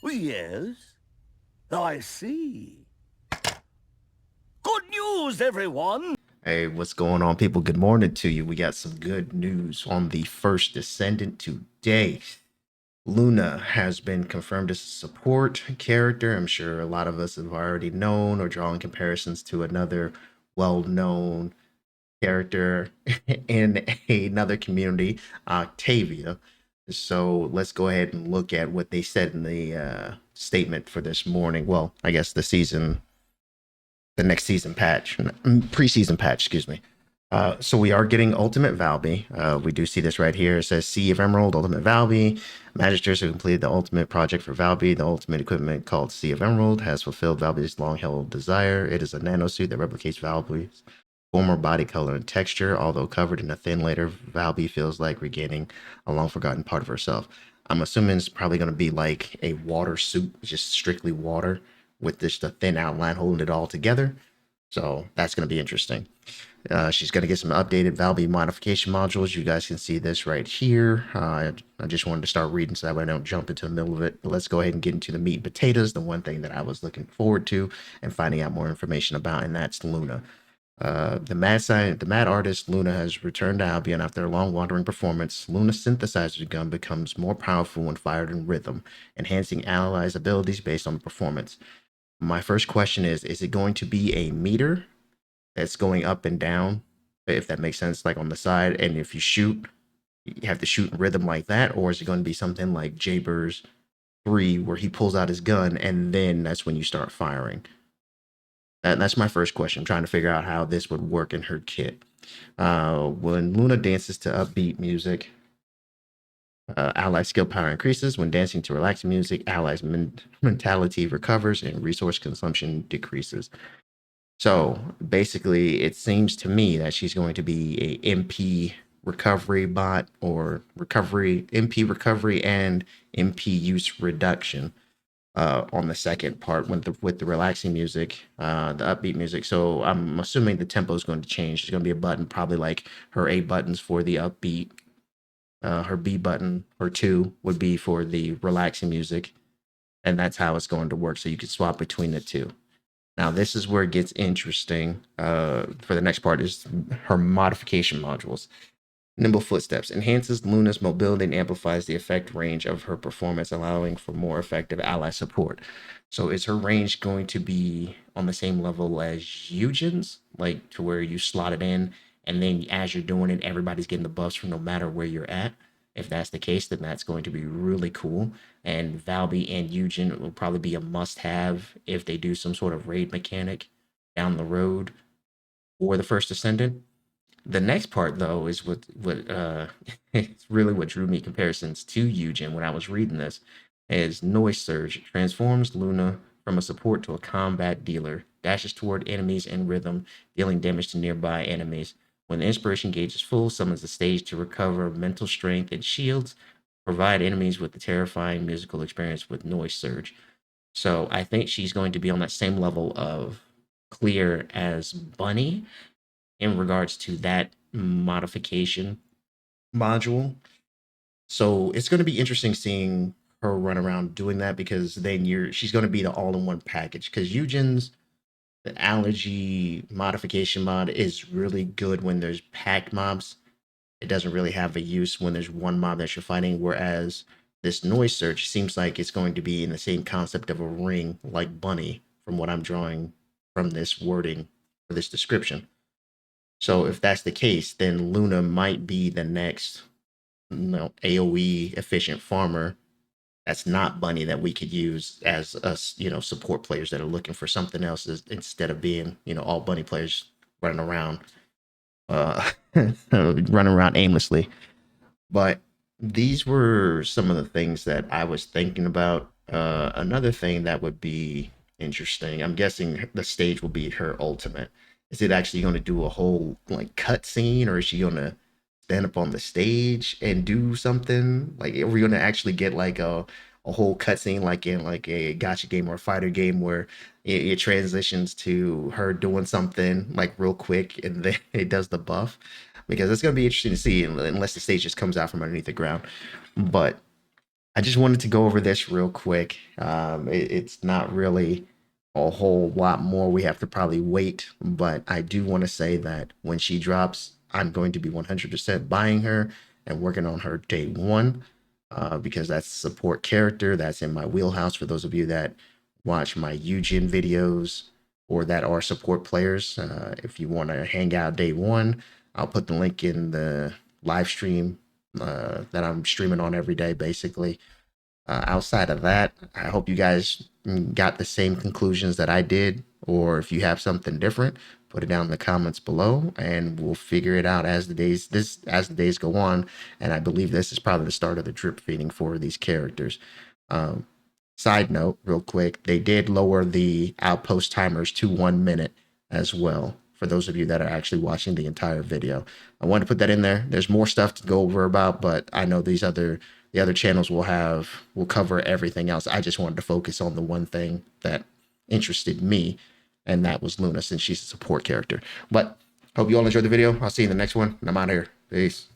Yes, I see. Good news, everyone! Hey, what's going on, people? Good morning to you. We got some good news on the first Descendant today. Luna has been confirmed as a support character. I'm sure a lot of us have already known or drawn comparisons to another well-known character in another community, Octavia. So let's go ahead and look at what they said in the statement for this morning. Well, I guess the next season patch, preseason patch, excuse me. So we are getting Ultimate Valby. We do see this right here. It says Sea of Emerald, Ultimate Valby. Magisters who completed the ultimate project for Valby. The ultimate equipment called Sea of Emerald has fulfilled Valby's long-held desire. It is a nanosuit that replicates Valby's former body color and texture. Although covered in a thin layer, Valby feels like regaining a long-forgotten part of herself. I'm assuming it's probably going to be like a water suit, just strictly water, with just a thin outline holding it all together. So that's going to be interesting. She's going to get some updated Valby modification modules. You guys can see this right here. I just wanted to start reading so that way I don't jump into the middle of it. But let's go ahead and get into the meat and potatoes, the one thing that I was looking forward to and finding out more information about, and that's Luna. The mad artist Luna has returned to Albion after a long wandering performance. Luna's synthesizer gun becomes more powerful when fired in rhythm, enhancing allies' abilities based on the performance. My first question is it going to be a meter that's going up and down, if that makes sense, like on the side? And if you shoot, you have to shoot in rhythm like that, or is it going to be something like Jaber's 3, where he pulls out his gun and then that's when you start firing? That's my first question. I'm trying to figure out how this would work in her kit. When Luna dances to upbeat music, ally skill power increases. When dancing to relaxing music, allies' mentality recovers and resource consumption decreases. So basically, it seems to me that she's going to be a MP recovery bot, or recovery MP recovery and MP use reduction on the second part with the relaxing music, the upbeat music. So I'm assuming the tempo is going to change. There's going to be a button, probably like her A buttons for the upbeat, her B button or two would be for the relaxing music, and that's how it's going to work. So you can swap between the two. Now, this is where it gets interesting. For the next part is her modification modules. Nimble Footsteps enhances Luna's mobility and amplifies the effect range of her performance, allowing for more effective ally support. So, is her range going to be on the same level as Eugen's, like to where you slot it in, and then as you're doing it, everybody's getting the buffs from no matter where you're at? If that's the case, then that's going to be really cool. And Valby and Eugen will probably be a must-have if they do some sort of raid mechanic down the road for the first Ascendant. The next part, though, is what it's really what drew me comparisons to Eugen when I was reading this. Is Noise Surge transforms Luna from a support to a combat dealer, dashes toward enemies in rhythm, dealing damage to nearby enemies. When the inspiration gauge is full, summons the stage to recover mental strength and shields, provide enemies with the terrifying musical experience with Noise Surge. So I think she's going to be on that same level of clear as Bunny in regards to that modification module. So it's going to be interesting seeing her run around doing that, because then she's going to be the all-in-one package. Because Eugen's the allergy modification mod is really good when there's pack mobs. It doesn't really have a use when there's one mob that you're fighting. Whereas this Noise Search seems like it's going to be in the same concept of a ring, like Bunny, from what I'm drawing from this wording for this description. So if that's the case, then Luna might be the next, AOE efficient farmer that's not Bunny, that we could use as us, support players that are looking for something else, instead of being, all Bunny players running around, uh, running around aimlessly. But these were some of the things that I was thinking about. Another thing that would be interesting, I'm guessing the stage will be her ultimate. Is it actually going to do a whole like cut scene, or is she going to stand up on the stage and do something? Like, are we going to actually get like a whole cutscene, like in like a gotcha game or a fighter game, where it transitions to her doing something like real quick and then it does the buff? Because it's going to be interesting to see, unless the stage just comes out from underneath the ground. But I just wanted to go over this real quick. It's not really a whole lot more. We have to probably wait, but I do want to say that when she drops, I'm going to be 100% buying her and working on her day one, because that's a support character that's in my wheelhouse. For those of you that watch my Eugen videos or that are support players, if you want to hang out day one, I'll put the link in the live stream that I'm streaming on every day, basically. Outside of that, I hope you guys got the same conclusions that I did, or if you have something different, put it down in the comments below, and we'll figure it out as the days go on. And I believe this is probably the start of the drip feeding for these characters. Um, Side note, real quick, they did lower the outpost timers to 1 minute as well. For those of you that are actually watching the entire video, I wanted to put that in there. There's more stuff to go over about, but I know the other channels will cover everything else. I just wanted to focus on the one thing that interested me, and that was Luna, since she's a support character. But hope you all enjoyed the video. I'll see you in the next one, and I'm out of here. Peace.